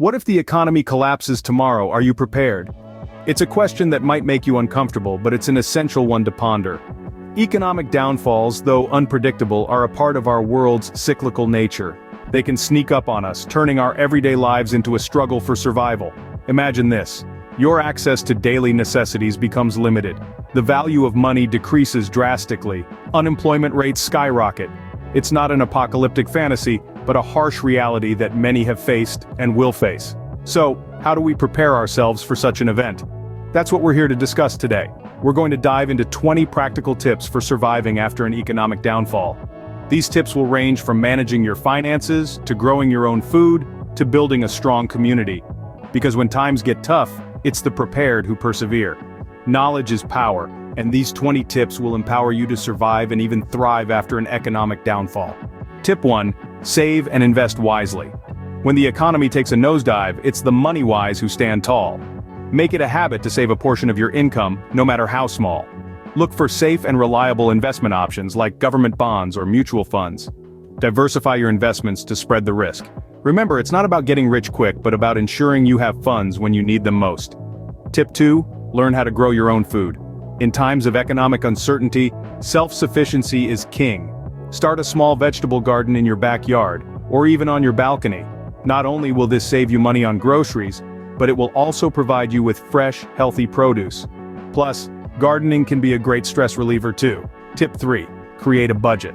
What if the economy collapses tomorrow? Are you prepared? It's a question that might make you uncomfortable, but it's an essential one to ponder. Economic downfalls, though unpredictable, are a part of our world's cyclical nature. They can sneak up on us, turning our everyday lives into a struggle for survival. Imagine this. Your access to daily necessities becomes limited. The value of money decreases drastically. Unemployment rates skyrocket. It's not an apocalyptic fantasy, but a harsh reality that many have faced and will face. So, how do we prepare ourselves for such an event? That's what we're here to discuss today. We're going to dive into 20 practical tips for surviving after an economic downfall. These tips will range from managing your finances, to growing your own food, to building a strong community. Because when times get tough, it's the prepared who persevere. Knowledge is power, and these 20 tips will empower you to survive and even thrive after an economic downfall. Tip 1. Save and invest wisely. When the economy takes a nosedive, it's the money-wise who stand tall. Make it a habit to save a portion of your income, no matter how small. Look for safe and reliable investment options like government bonds or mutual funds. Diversify your investments to spread the risk. Remember, it's not about getting rich quick, but about ensuring you have funds when you need them most. Tip 2. Learn how to grow your own food. In times of economic uncertainty, self-sufficiency is king. Start a small vegetable garden in your backyard, or even on your balcony. Not only will this save you money on groceries, but it will also provide you with fresh, healthy produce. Plus, gardening can be a great stress reliever too. Tip 3. Create a budget.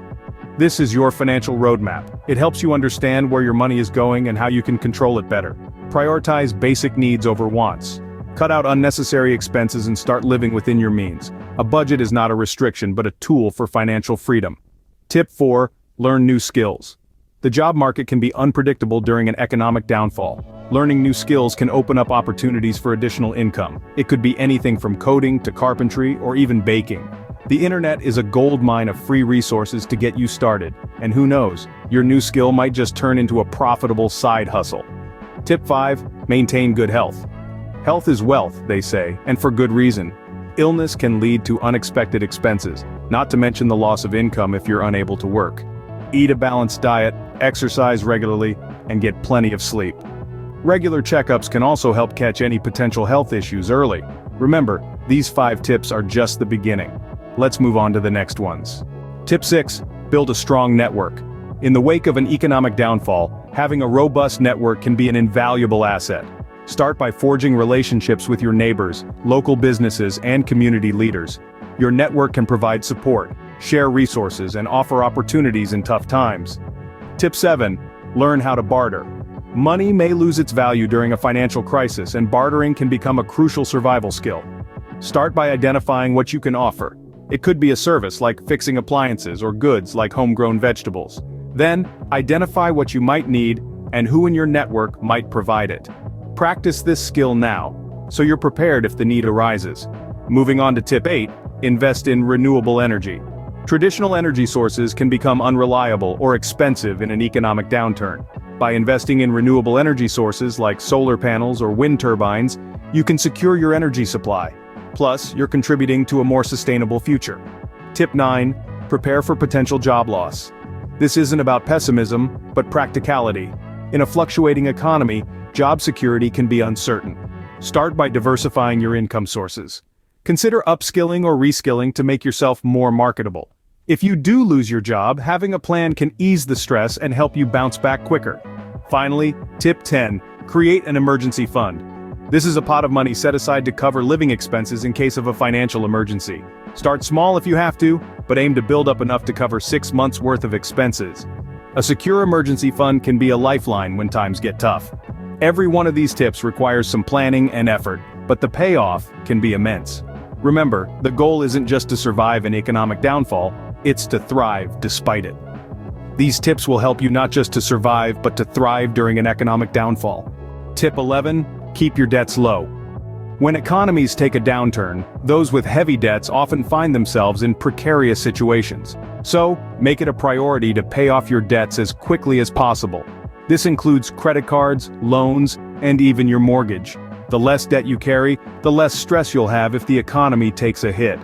This is your financial roadmap. It helps you understand where your money is going and how you can control it better. Prioritize basic needs over wants. Cut out unnecessary expenses and start living within your means. A budget is not a restriction but a tool for financial freedom. Tip 4. Learn new skills. The job market can be unpredictable during an economic downfall. Learning new skills can open up opportunities for additional income. It could be anything from coding to carpentry or even baking. The internet is a goldmine of free resources to get you started, and who knows, your new skill might just turn into a profitable side hustle. Tip 5. Maintain good health. Health is wealth, they say, and for good reason. Illness can lead to unexpected expenses, not to mention the loss of income if you're unable to work. Eat a balanced diet, exercise regularly, and get plenty of sleep. Regular checkups can also help catch any potential health issues early. Remember, these 5 tips are just the beginning. Let's move on to the next ones. Tip 6. Build a strong network. In the wake of an economic downfall, having a robust network can be an invaluable asset. Start by forging relationships with your neighbors, local businesses, and community leaders. Your network can provide support, share resources, and offer opportunities in tough times. Tip 7. Learn how to barter. Money may lose its value during a financial crisis, and bartering can become a crucial survival skill. Start by identifying what you can offer. It could be a service like fixing appliances or goods like homegrown vegetables. Then, identify what you might need and who in your network might provide it. Practice this skill now, so you're prepared if the need arises. Moving on to tip 8, invest in renewable energy. Traditional energy sources can become unreliable or expensive in an economic downturn. By investing in renewable energy sources like solar panels or wind turbines, you can secure your energy supply. Plus, you're contributing to a more sustainable future. Tip 9, prepare for potential job loss. This isn't about pessimism, but practicality. In a fluctuating economy, job security can be uncertain. Start by diversifying your income sources. Consider upskilling or reskilling to make yourself more marketable. If you do lose your job, having a plan can ease the stress and help you bounce back quicker. Finally, tip 10, create an emergency fund. This is a pot of money set aside to cover living expenses in case of a financial emergency. Start small if you have to, but aim to build up enough to cover 6 months' worth of expenses. A secure emergency fund can be a lifeline when times get tough. Every one of these tips requires some planning and effort, but the payoff can be immense. Remember, the goal isn't just to survive an economic downfall, it's to thrive despite it. These tips will help you not just to survive, but to thrive during an economic downfall. Tip 11, keep your debts low. When economies take a downturn, those with heavy debts often find themselves in precarious situations. So, make it a priority to pay off your debts as quickly as possible. This includes credit cards, loans, and even your mortgage. The less debt you carry, the less stress you'll have if the economy takes a hit.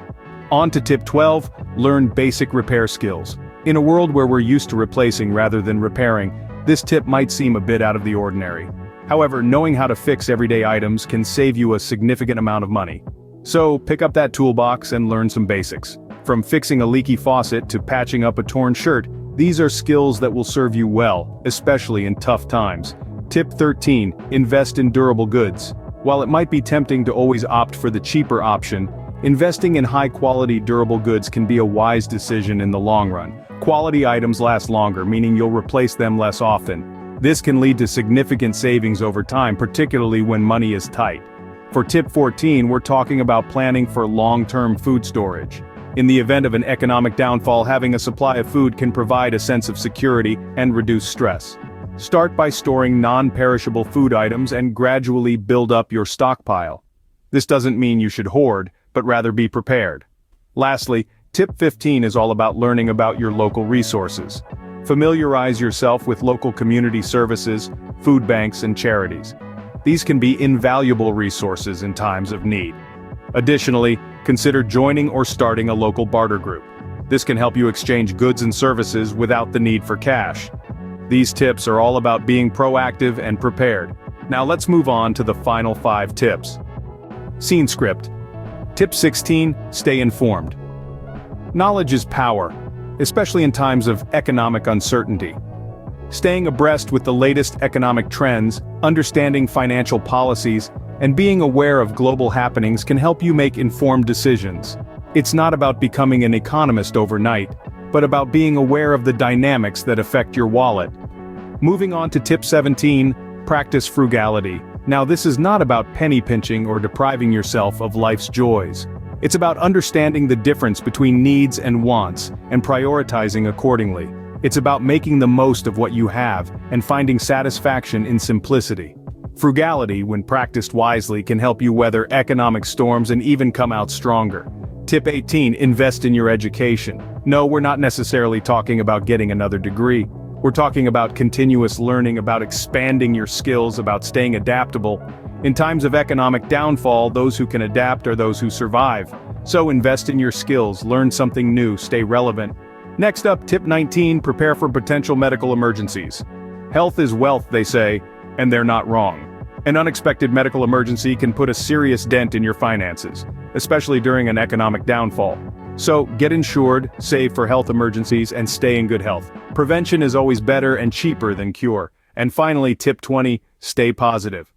On to tip 12, learn basic repair skills. In a world where we're used to replacing rather than repairing, this tip might seem a bit out of the ordinary. However, knowing how to fix everyday items can save you a significant amount of money. So, pick up that toolbox and learn some basics. From fixing a leaky faucet to patching up a torn shirt, these are skills that will serve you well, especially in tough times. Tip 13. Invest in durable goods. While it might be tempting to always opt for the cheaper option, investing in high-quality durable goods can be a wise decision in the long run. Quality items last longer, meaning you'll replace them less often. This can lead to significant savings over time, particularly when money is tight. For tip 14, we're talking about planning for long-term food storage. In the event of an economic downfall, having a supply of food can provide a sense of security and reduce stress. Start by storing non-perishable food items and gradually build up your stockpile. This doesn't mean you should hoard, but rather be prepared. Lastly, tip 15 is all about learning about your local resources. Familiarize yourself with local community services, food banks, and charities. These can be invaluable resources in times of need. Additionally, consider joining or starting a local barter group. This can help you exchange goods and services without the need for cash. These tips are all about being proactive and prepared. Now let's move on to the final 5 tips. Scene script. Tip 16, stay informed. Knowledge is power, especially in times of economic uncertainty. Staying abreast with the latest economic trends, understanding financial policies, and being aware of global happenings can help you make informed decisions. It's not about becoming an economist overnight, but about being aware of the dynamics that affect your wallet. Moving on to tip 17, practice frugality. Now this is not about penny pinching or depriving yourself of life's joys. It's about understanding the difference between needs and wants, and prioritizing accordingly. It's about making the most of what you have, and finding satisfaction in simplicity. Frugality, when practiced wisely, can help you weather economic storms and even come out stronger. Tip 18, invest in your education. No, we're not necessarily talking about getting another degree. We're talking about continuous learning, about expanding your skills, about staying adaptable. In times of economic downfall, those who can adapt are those who survive. So invest in your skills, learn something new, stay relevant. Next up, tip 19, prepare for potential medical emergencies. Health is wealth, they say, and they're not wrong. An unexpected medical emergency can put a serious dent in your finances, especially during an economic downfall. So, get insured, save for health emergencies, and stay in good health. Prevention is always better and cheaper than cure. And finally, tip 20, stay positive.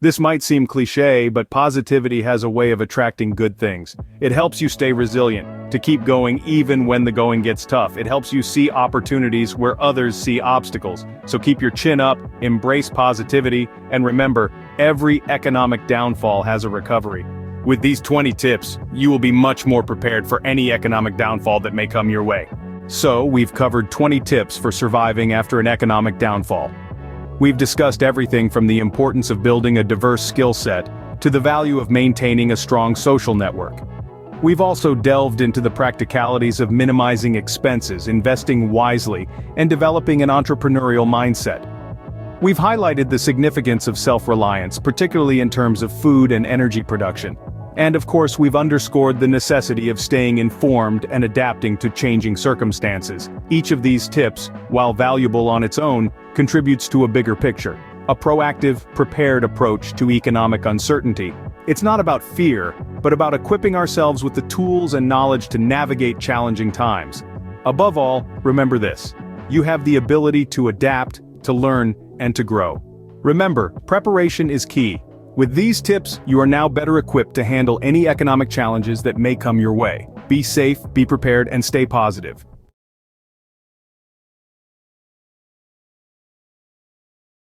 This might seem cliché, but positivity has a way of attracting good things. It helps you stay resilient, to keep going even when the going gets tough. It helps you see opportunities where others see obstacles. So keep your chin up, embrace positivity, and remember, every economic downfall has a recovery. With these 20 tips, you will be much more prepared for any economic downfall that may come your way. So, we've covered 20 tips for surviving after an economic downfall. We've discussed everything from the importance of building a diverse skill set to the value of maintaining a strong social network. We've also delved into the practicalities of minimizing expenses, investing wisely, and developing an entrepreneurial mindset. We've highlighted the significance of self-reliance, particularly in terms of food and energy production. And of course, we've underscored the necessity of staying informed and adapting to changing circumstances. Each of these tips, while valuable on its own, contributes to a bigger picture, a proactive, prepared approach to economic uncertainty. It's not about fear, but about equipping ourselves with the tools and knowledge to navigate challenging times. Above all, remember this: you have the ability to adapt, to learn, and to grow. Remember, preparation is key. With these tips, you are now better equipped to handle any economic challenges that may come your way. Be safe, be prepared, and stay positive.